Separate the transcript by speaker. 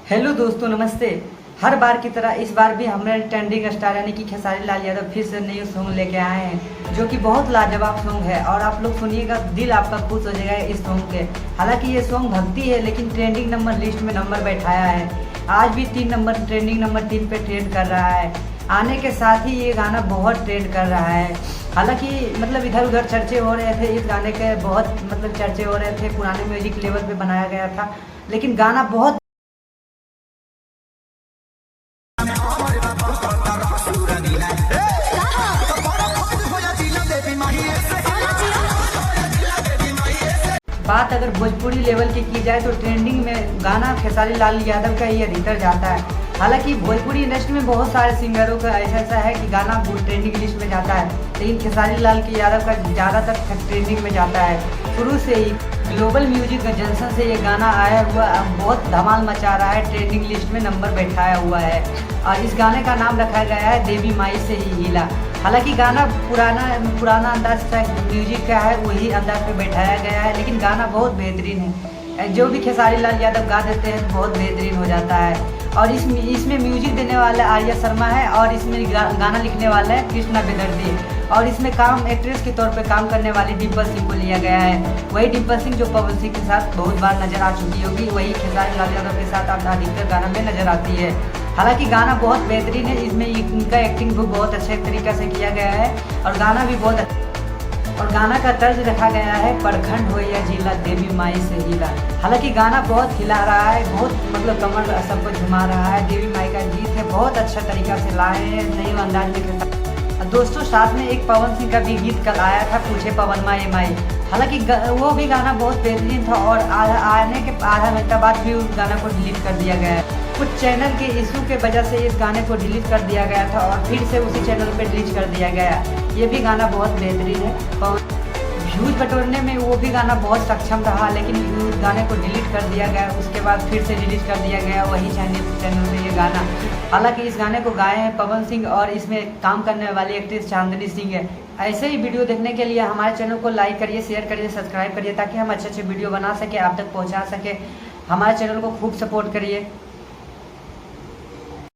Speaker 1: Hello दोस्तों, नमस्ते। हर बार की तरह इस बार भी हमारे ट्रेंडिंग स्टार यानी कि खेसारी लाल यादव फिर से नई सॉन्ग लेके आए हैं, जो कि बहुत लाजवाब सॉन्ग है और आप लोग सुनिएगा, दिल आपका खुश हो जाएगा इस सॉन्ग के। हालांकि ये सॉन्ग भक्ति है, लेकिन ट्रेंडिंग नंबर लिस्ट में नंबर बैठाया है। आज भी ट्रेंडिंग नंबर 3 पे ट्रेंड कर रहा है। आने के साथ ही ये गाना बहुत ट्रेंड कर रहा है। हालांकि मतलब इधर उधर चर्चे हो रहे थे, इस गाने के बहुत चर्चे हो रहे थे। पुराने म्यूजिक लेवल पे बनाया गया था, लेकिन गाना बहुत बात अगर भोजपुरी लेवल की जाए तो ट्रेंडिंग में गाना खेसारी लाल यादव का ही अधिकतर जाता है। हालांकि भोजपुरी इंडस्ट्री में बहुत सारे सिंगरों का ऐसा है कि गाना ट्रेंडिंग लिस्ट में जाता है, लेकिन खेसारी लाल यादव का ज़्यादातर ट्रेंडिंग में जाता है। शुरू से ही ग्लोबल म्यूजिक जंक्शन से ये गाना आया हुआ बहुत धमाल मचा रहा है, ट्रेंडिंग लिस्ट में नंबर बैठाया हुआ है और इस गाने का नाम रखा गया है देवी माई से ही हिला। हालांकि गाना पुराना अंदाज का म्यूजिक का है, वही अंदाज पे बैठाया गया है, लेकिन गाना बहुत बेहतरीन है। जो भी खेसारी लाल यादव गा देते हैं बहुत बेहतरीन हो जाता है। और इसमें म्यूजिक देने वाला आर्या शर्मा है और इसमें गाना लिखने वाला है कृष्णा बेदर्दी। और इसमें काम एक्ट्रेस के तौर पे काम करने वाली डिम्पल सिंह को लिया गया है। वही डिम्पल सिंह जो पवन सिंह के साथ बहुत बार नजर आ चुकी होगी, वही खेसारी लाल यादव के साथ अधिकतर गाना में नजर आती है। हालांकि गाना बहुत बेहतरीन है, इसमें इनका एक्टिंग भी बहुत अच्छे तरीके से किया गया है और गाना भी बहुत और गाना का तर्ज रखा गया है प्रखंड हो या जिला देवी माई से हिला। हालांकि गाना बहुत हिला रहा है, बहुत कमर सबको झुमा रहा है। देवी माई का गीत है, बहुत अच्छा तरीका से लाए हैं नए अंदाज में। दोस्तों साथ में एक पवन सिंह का भी गीत कल आया था, पूछे पवन माई माई। हालांकि वो भी गाना बहुत बेहतरीन था और आने के आधा घंटा बाद भी उस गाना को डिलीट कर दिया गया है। कुछ चैनल के इशू के वजह से इस गाने को डिलीट कर दिया गया था और फिर से उसी चैनल पे डिलीट कर दिया गया। ये भी गाना बहुत बेहतरीन है और व्यूज बटोरने में वो भी गाना बहुत सक्षम रहा, लेकिन उस गाने को डिलीट कर दिया गया, उसके बाद फिर से रिलीज कर दिया गया वही चैनल पे ये गाना। हालांकि इस गाने को गाए हैं पवन सिंह और इसमें काम करने वाली एक्ट्रेस चांदनी सिंह है। ऐसे ही वीडियो देखने के लिए हमारे चैनल को लाइक करिए, शेयर करिए, सब्सक्राइब करिए, ताकि हम अच्छे वीडियो बना सके, आप तक पहुँचा सके। हमारे चैनल को खूब सपोर्ट करिए।